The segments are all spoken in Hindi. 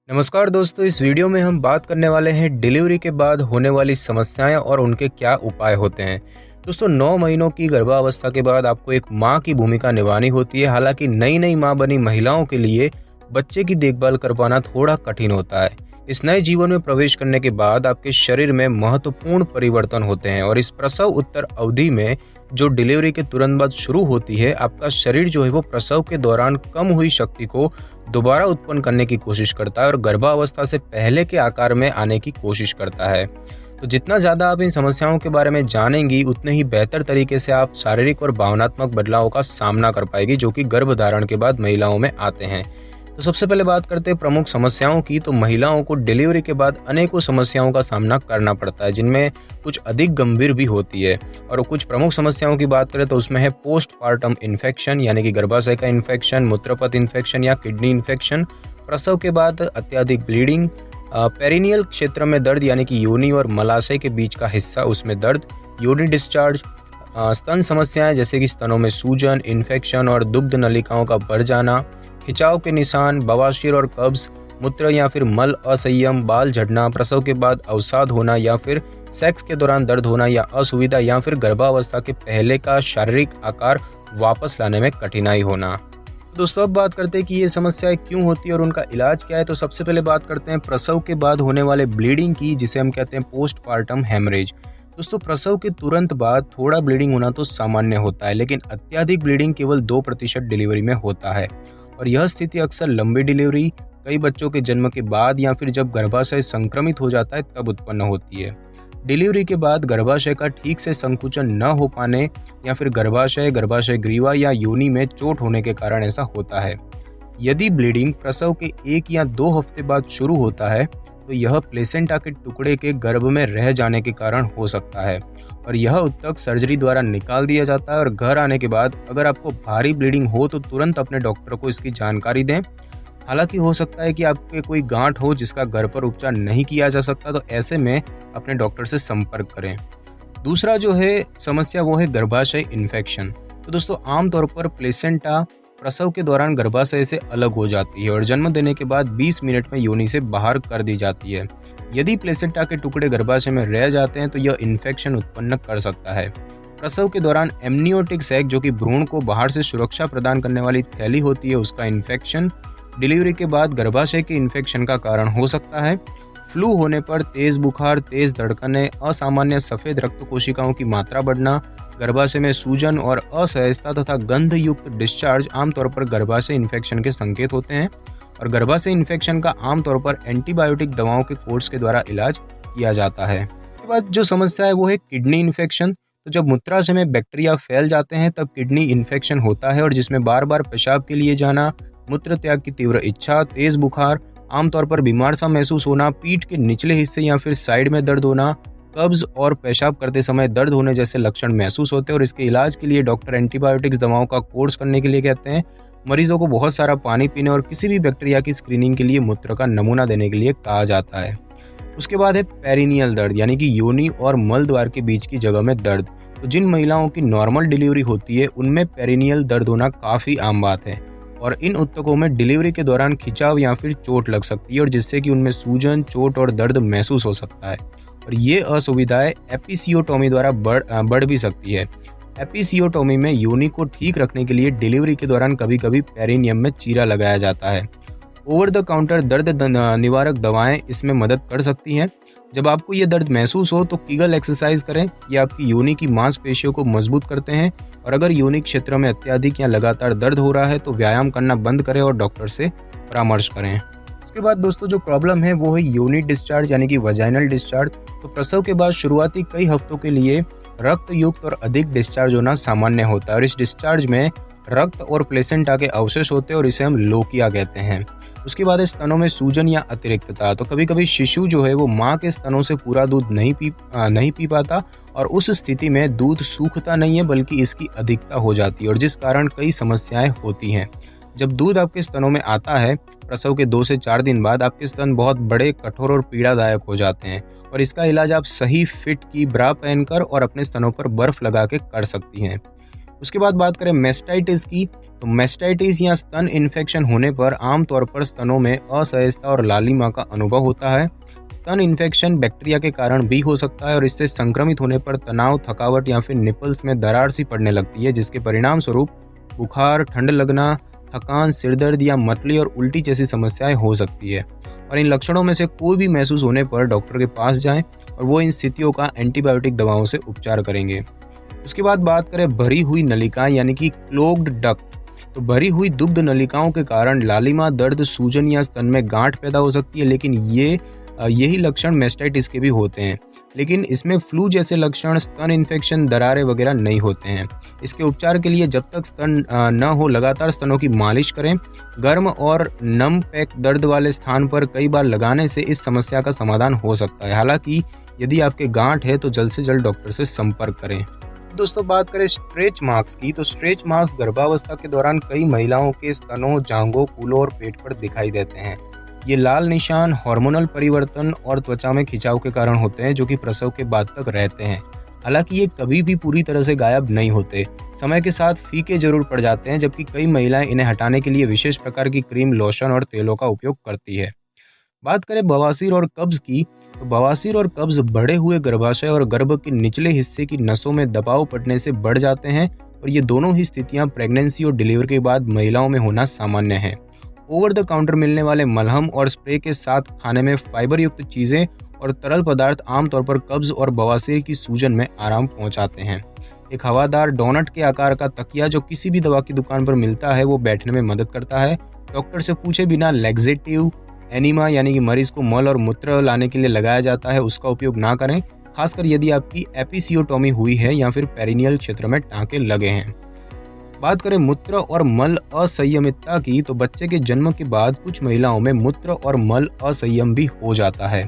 नमस्कार दोस्तों, इस वीडियो में हम बात करने वाले हैं डिलीवरी के बाद होने वाली समस्याएं और उनके क्या उपाय होते हैं। दोस्तों, 9 महीनों की गर्भावस्था के बाद आपको एक मां की भूमिका निभानी होती है। हालांकि नई नई मां बनी महिलाओं के लिए बच्चे की देखभाल कर पाना थोड़ा कठिन होता है। इस नए जीवन में प्रवेश करने के बाद आपके शरीर में महत्वपूर्ण परिवर्तन होते हैं और इस प्रसव उत्तर अवधि में जो डिलीवरी के तुरंत बाद शुरू होती है, आपका शरीर जो है वो प्रसव के दौरान कम हुई शक्ति को दोबारा उत्पन्न करने की कोशिश करता है और गर्भावस्था से पहले के आकार में आने की कोशिश करता है। तो जितना ज़्यादा आप इन समस्याओं के बारे में जानेंगी, उतने ही बेहतर तरीके से आप शारीरिक और भावनात्मक बदलावों का सामना कर पाएगी जो कि गर्भधारण के बाद महिलाओं में आते हैं। तो सबसे पहले बात करते हैं प्रमुख समस्याओं की। तो महिलाओं को डिलीवरी के बाद अनेकों समस्याओं का सामना करना पड़ता है, जिनमें कुछ अधिक गंभीर भी होती है। और कुछ प्रमुख समस्याओं की बात करें तो उसमें है पोस्टपार्टम इन्फेक्शन, यानी कि गर्भाशय का इन्फेक्शन, मूत्रपथ इन्फेक्शन या किडनी इन्फेक्शन, प्रसव के बाद अत्यधिक ब्लीडिंग, पेरिनियल क्षेत्र में दर्द यानी कि योनि और मलाशय के बीच का हिस्सा उसमें दर्द, योनि डिस्चार्ज, स्तन समस्याएं जैसे कि स्तनों में सूजन, इन्फेक्शन और दुग्ध नलिकाओं का बढ़ जाना, खिंचाव के निशान, बवासीर और कब्ज, मूत्र या फिर मल असंयम, बाल झड़ना, प्रसव के बाद अवसाद होना या फिर सेक्स के दौरान दर्द होना या असुविधा, या फिर गर्भावस्था के पहले का शारीरिक आकार वापस लाने में कठिनाई होना। दोस्तों, अब बात करते हैं कि ये समस्याएं क्यों होती है और उनका इलाज क्या है। तो सबसे पहले बात करते हैं प्रसव के बाद होने वाले ब्लीडिंग की, जिसे हम कहते हैं पोस्टपार्टम हेमरेज। दोस्तों, प्रसव के तुरंत बाद थोड़ा ब्लीडिंग होना तो सामान्य होता है, लेकिन अत्यधिक ब्लीडिंग केवल 2% डिलीवरी में होता है और यह स्थिति अक्सर लंबी डिलीवरी, कई बच्चों के जन्म के बाद या फिर जब गर्भाशय संक्रमित हो जाता है तब उत्पन्न होती है। डिलीवरी के बाद गर्भाशय का ठीक से संकुचन न हो पाने या फिर गर्भाशय ग्रीवा या योनि में चोट होने के कारण ऐसा होता है। यदि ब्लीडिंग प्रसव के 1 या 2 हफ्ते बाद शुरू होता है तो यह प्लेसेंटा के टुकड़े के गर्भ में रह जाने के कारण हो सकता है और यह ऊतक सर्जरी द्वारा निकाल दिया जाता है। और घर आने के बाद अगर आपको भारी ब्लीडिंग हो तो तुरंत अपने डॉक्टर को इसकी जानकारी दें। हालांकि हो सकता है कि आपके कोई गांठ हो जिसका घर पर उपचार नहीं किया जा सकता, तो ऐसे में अपने डॉक्टर से संपर्क करें। दूसरा जो है समस्या वो है गर्भाशय इन्फेक्शन। तो दोस्तों, आमतौर पर प्लेसेंटा प्रसव के दौरान गर्भाशय से अलग हो जाती है और जन्म देने के बाद 20 मिनट में योनि से बाहर कर दी जाती है। यदि प्लेसेंटा के टुकड़े गर्भाशय में रह जाते हैं तो यह इन्फेक्शन उत्पन्न कर सकता है। प्रसव के दौरान एमनियोटिक सैक, जो कि भ्रूण को बाहर से सुरक्षा प्रदान करने वाली थैली होती है, उसका इन्फेक्शन डिलीवरी के बाद गर्भाशय के इन्फेक्शन का कारण हो सकता है। फ्लू होने पर तेज बुखार, तेज धड़कनें, असामान्य सफ़ेद रक्त कोशिकाओं की मात्रा बढ़ना, गर्भाशय में सूजन और असहजता तथा गंध युक्त डिस्चार्ज आमतौर पर गर्भाशय इन्फेक्शन के संकेत होते हैं और गर्भाशय इन्फेक्शन का आमतौर पर एंटीबायोटिक दवाओं के कोर्स के द्वारा इलाज किया जाता है। उसके बाद जो समस्या है वो है किडनी इन्फेक्शन। तो जब मूत्राशय में बैक्टीरिया फैल जाते हैं तब किडनी इन्फेक्शन होता है और जिसमें बार बार पेशाब के लिए जाना, मूत्र त्याग की तीव्र इच्छा, तेज बुखार, आमतौर पर बीमार सा महसूस होना, पीठ के निचले हिस्से या फिर साइड में दर्द होना, कब्ज और पेशाब करते समय दर्द होने जैसे लक्षण महसूस होते हैं और इसके इलाज के लिए डॉक्टर एंटीबायोटिक्स दवाओं का कोर्स करने के लिए कहते हैं। मरीजों को बहुत सारा पानी पीने और किसी भी बैक्टीरिया की स्क्रीनिंग के लिए मूत्र का नमूना देने के लिए कहा जाता है। उसके बाद है पेरिनियल दर्द, यानी कि योनि और मल द्वार के बीच की जगह में दर्द। तो जिन महिलाओं की नॉर्मल डिलीवरी होती है उनमें पेरिनियल दर्द होना काफ़ी आम बात है और इन ऊतकों में डिलीवरी के दौरान खिंचाव या फिर चोट लग सकती है और जिससे कि उनमें सूजन, चोट और दर्द महसूस हो सकता है और ये असुविधाएं एपिसियोटोमी द्वारा बढ़ भी सकती है। एपिसियोटोमी में योनि को ठीक रखने के लिए डिलीवरी के दौरान कभी कभी पेरिनियम में चीरा लगाया जाता है। ओवर द काउंटर दर्द निवारक दवाएं इसमें मदद कर सकती हैं। जब आपको ये दर्द महसूस हो तो कीगल एक्सरसाइज करें, ये आपकी योनि की मांसपेशियों को मजबूत करते हैं और अगर योनि क्षेत्र में अत्यधिक या लगातार दर्द हो रहा है तो व्यायाम करना बंद करें और डॉक्टर से परामर्श करें। उसके बाद दोस्तों जो प्रॉब्लम है वो है योनि डिस्चार्ज, यानी कि वजाइनल डिस्चार्ज। तो प्रसव के बाद शुरुआती कई हफ्तों के लिए रक्त युक्त और अधिक डिस्चार्ज होना सामान्य होता है और इस डिस्चार्ज में रक्त और प्लेसेंटा के अवशेष होते हैं और इसे हम लोकिया कहते हैं। उसके बाद स्तनों में सूजन या अतिरिक्तता। तो कभी कभी शिशु जो है वो माँ के स्तनों से पूरा दूध नहीं पी पाता और उस स्थिति में दूध सूखता नहीं है बल्कि इसकी अधिकता हो जाती है और जिस कारण कई समस्याएं होती हैं। जब दूध आपके स्तनों में आता है प्रसव के 2 से 4 दिन बाद आपके स्तन बहुत बड़े, कठोर और पीड़ादायक हो जाते हैं और इसका इलाज आप सही फिट की ब्रा पहनकर और अपने स्तनों पर बर्फ लगा के कर सकती हैं। उसके बाद बात करें मेस्टाइटिस की, तो मेस्टाइटिस या स्तन इन्फेक्शन होने पर आमतौर पर स्तनों में असहजता और लालिमा का अनुभव होता है। स्तन इन्फेक्शन बैक्टीरिया के कारण भी हो सकता है और इससे संक्रमित होने पर तनाव, थकावट या फिर निपल्स में दरार सी पड़ने लगती है, जिसके परिणाम स्वरूप बुखार, ठंड लगना, थकान, सिरदर्द या मतली और उल्टी जैसी समस्याएं हो सकती है। और इन लक्षणों में से कोई भी महसूस होने पर डॉक्टर के पास जाएं और वो इन स्थितियों का एंटीबायोटिक दवाओं से उपचार करेंगे। उसके बाद बात करें भरी हुई नलिकाएं यानी कि क्लोग्ड डक्ट, तो भरी हुई दुग्ध नलिकाओं के कारण लालिमा, दर्द, सूजन या स्तन में गांठ पैदा हो सकती है, लेकिन यही लक्षण मेस्टाइटिस के भी होते हैं। लेकिन इसमें फ्लू जैसे लक्षण, स्तन इन्फेक्शन, दरारें वगैरह नहीं होते हैं। इसके उपचार के लिए जब तक स्तन न हो लगातार स्तनों की मालिश करें। गर्म और नम पैक दर्द वाले स्थान पर कई बार लगाने से इस समस्या का समाधान हो सकता है। हालांकि यदि आपके गांठ है तो जल्द से जल्द डॉक्टर से संपर्क करें। दोस्तों बात करें स्ट्रेच मार्क्स की, तो स्ट्रेच मार्क्स गर्भावस्था के दौरान कई महिलाओं के स्तनों, जांघों, कूल्हों और पेट पर दिखाई देते हैं। ये लाल निशान हार्मोनल परिवर्तन और त्वचा में खिंचाव के कारण होते हैं, जो कि प्रसव के बाद तक रहते हैं। हालांकि ये कभी भी पूरी तरह से गायब नहीं होते, समय के साथ फीके जरूर पड़ जाते हैं, जबकि कई महिलाएं इन्हें हटाने के लिए विशेष प्रकार की क्रीम, लोशन और तेलों का उपयोग करती है। बात करें बवासीर और कब्ज की, तो बवासीर और कब्ज बढ़े हुए गर्भाशय और गर्भ के निचले हिस्से की नसों में दबाव पड़ने से बढ़ जाते हैं और ये दोनों ही स्थितियां प्रेगनेंसी और डिलीवरी के बाद महिलाओं में होना सामान्य है। ओवर द काउंटर मिलने वाले मलहम और स्प्रे के साथ खाने में फाइबर युक्त चीजें और तरल पदार्थ आमतौर पर कब्ज और बवासीर की सूजन में आराम पहुंचाते हैं। एक हवादार डोनट के आकार का तकिया जो किसी भी दवा की दुकान पर मिलता है वो बैठने में मदद करता है। डॉक्टर से पूछे बिना लैक्सेटिव, एनिमा यानी कि मरीज को मल और मूत्र लाने के लिए लगाया जाता है उसका उपयोग ना करें, खासकर यदि आपकी एपिसियोटोमी हुई है या फिर पेरिनियल क्षेत्र में टांके लगे हैं। बात करें मूत्र और मल असंयमितता की, तो बच्चे के जन्म के बाद कुछ महिलाओं में मूत्र और मल असंयम भी हो जाता है।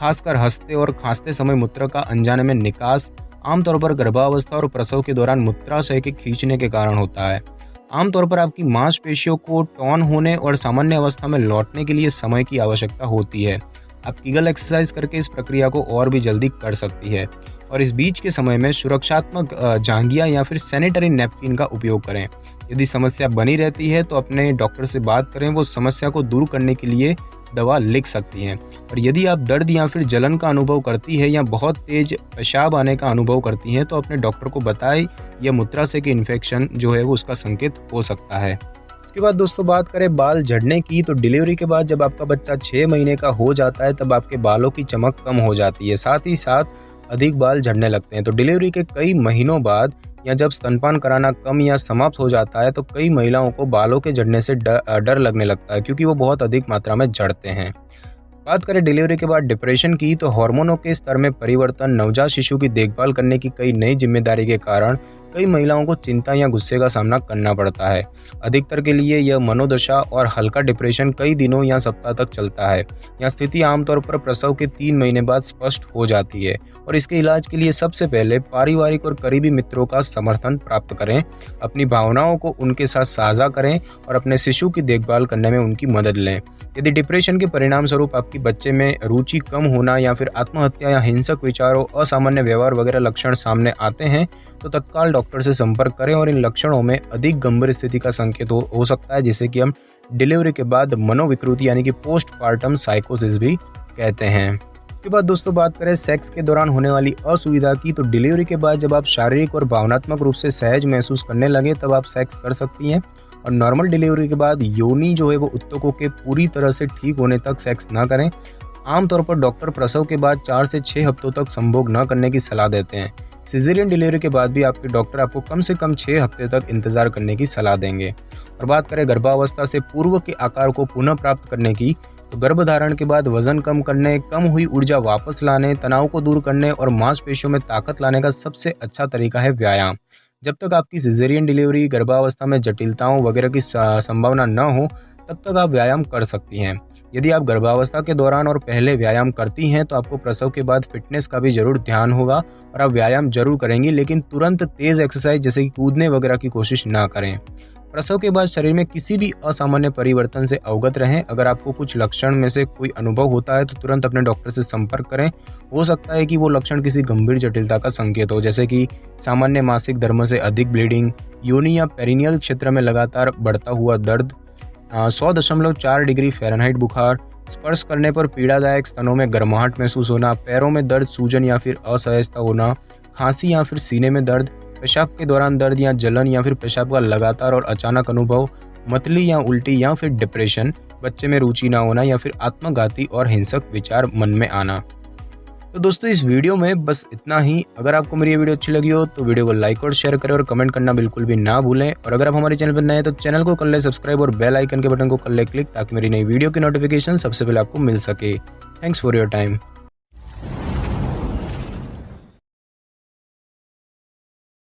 खासकर हंसते और खांसते समय मूत्र का अनजाने में निकास आमतौर पर गर्भावस्था और प्रसव के दौरान मूत्राशय के खींचने के कारण होता है। आमतौर पर आपकी मांसपेशियों को टॉन होने और सामान्य अवस्था में लौटने के लिए समय की आवश्यकता होती है। आप कीगल एक्सरसाइज करके इस प्रक्रिया को और भी जल्दी कर सकती है और इस बीच के समय में सुरक्षात्मक जांघिया या फिर सैनिटरी नैपकिन का उपयोग करें। यदि समस्या बनी रहती है तो अपने डॉक्टर से बात करें, वो समस्या को दूर करने के लिए दवा लिख सकती हैं। और यदि आप दर्द या फिर जलन का अनुभव करती है या बहुत तेज पेशाब आने का अनुभव करती हैं तो अपने डॉक्टर को बताएं, यह मूत्राशय के इन्फेक्शन जो है वो उसका संकेत हो सकता है। उसके बाद दोस्तों बात करें बाल झड़ने की, तो डिलीवरी के बाद जब आपका बच्चा 6 महीने का हो जाता है तब आपके बालों की चमक कम हो जाती है, साथ ही साथ अधिक बाल झड़ने लगते हैं। तो डिलीवरी के कई महीनों बाद या जब स्तनपान कराना कम या समाप्त हो जाता है तो कई महिलाओं को बालों के झड़ने से डर लगने लगता है, क्योंकि वो बहुत अधिक मात्रा में झड़ते हैं। बात करें डिलीवरी के बाद डिप्रेशन की, तो हार्मोनों के स्तर में परिवर्तन, नवजात शिशु की देखभाल करने की कई नई जिम्मेदारी के कारण कई महिलाओं को चिंता या गुस्से का सामना करना पड़ता है। अधिकतर के लिए यह मनोदशा और हल्का डिप्रेशन कई दिनों या सप्ताह तक चलता है। यह स्थिति आमतौर पर प्रसव के 3 महीने बाद स्पष्ट हो जाती है और इसके इलाज के लिए सबसे पहले पारिवारिक और करीबी मित्रों का समर्थन प्राप्त करें। अपनी भावनाओं को उनके साथ साझा करें और अपने शिशु की देखभाल करने में उनकी मदद लें। यदि डिप्रेशन के परिणाम स्वरूप आपकी बच्चे में रुचि कम होना या फिर आत्महत्या या हिंसक विचारों, असामान्य व्यवहार वगैरह लक्षण सामने आते हैं तो तत्काल डॉक्टर से संपर्क करें और इन लक्षणों में अधिक गंभीर स्थिति का संकेत हो सकता है, जिसे कि हम डिलीवरी के बाद मनोविकृति यानी कि पोस्टपार्टम साइकोसिस भी कहते हैं। उसके बाद दोस्तों बात करें सेक्स के दौरान होने वाली असुविधा की, तो डिलीवरी के बाद जब आप शारीरिक और भावनात्मक रूप से सहज महसूस करने लगे तब आप सेक्स कर सकती हैं। और नॉर्मल डिलीवरी के बाद योनि जो है वो उत्तकों के पूरी तरह से ठीक होने तक सेक्स ना करें। आमतौर पर डॉक्टर प्रसव के बाद 4 से 6 हफ्तों तक संभोग न करने की सलाह देते हैं। सिजेरियन डिलीवरी के बाद भी आपके डॉक्टर आपको कम से कम 6 हफ्ते तक इंतजार करने की सलाह देंगे। और बात करें गर्भावस्था से पूर्व के आकार को पुनः प्राप्त करने की, तो गर्भधारण के बाद वजन कम करने, कम हुई ऊर्जा वापस लाने, तनाव को दूर करने और मांसपेशियों में ताकत लाने का सबसे अच्छा तरीका है व्यायाम। जब तक आपकी सिजेरियन डिलीवरी गर्भावस्था में जटिलताओं वगैरह की संभावना न हो तब तक आप व्यायाम कर सकती हैं। यदि आप गर्भावस्था के दौरान और पहले व्यायाम करती हैं तो आपको प्रसव के बाद फिटनेस का भी जरूर ध्यान होगा और आप व्यायाम जरूर करेंगी, लेकिन तुरंत तेज एक्सरसाइज जैसे कि कूदने वगैरह की कोशिश ना करें। प्रसव के बाद शरीर में किसी भी असामान्य परिवर्तन से अवगत रहें। अगर आपको कुछ लक्षण में से कोई अनुभव होता है तो तुरंत अपने डॉक्टर से संपर्क करें। हो सकता है कि वो लक्षण किसी गंभीर जटिलता का संकेत हो, जैसे कि सामान्य मासिक धर्म से अधिक ब्लीडिंग, योनि या पेरिनियल क्षेत्र में लगातार बढ़ता हुआ दर्द, 100.4 डिग्री फ़ारेनहाइट बुखार, स्पर्श करने पर पीड़ादायक स्तनों में गर्माहट महसूस होना, पैरों में दर्द, सूजन या फिर असहजता होना, खांसी या फिर सीने में दर्द, पेशाब के दौरान दर्द या जलन या फिर पेशाब का लगातार और अचानक अनुभव, मतली या उल्टी या फिर डिप्रेशन, बच्चे में रुचि ना होना या फिर आत्मघाती और हिंसक विचार मन में आना। तो दोस्तों इस वीडियो में बस इतना ही। अगर आपको मेरी ये वीडियो अच्छी लगी हो तो वीडियो को लाइक और शेयर करें और कमेंट करना बिल्कुल भी ना भूलें। और अगर आप हमारे चैनल पर नए हैं तो चैनल को कर ले सब्सक्राइब और बेल आइकन के बटन को कर ले क्लिक, ताकि मेरी नई वीडियो की नोटिफिकेशन सबसे पहले आपको मिल सके। Thanks for your time.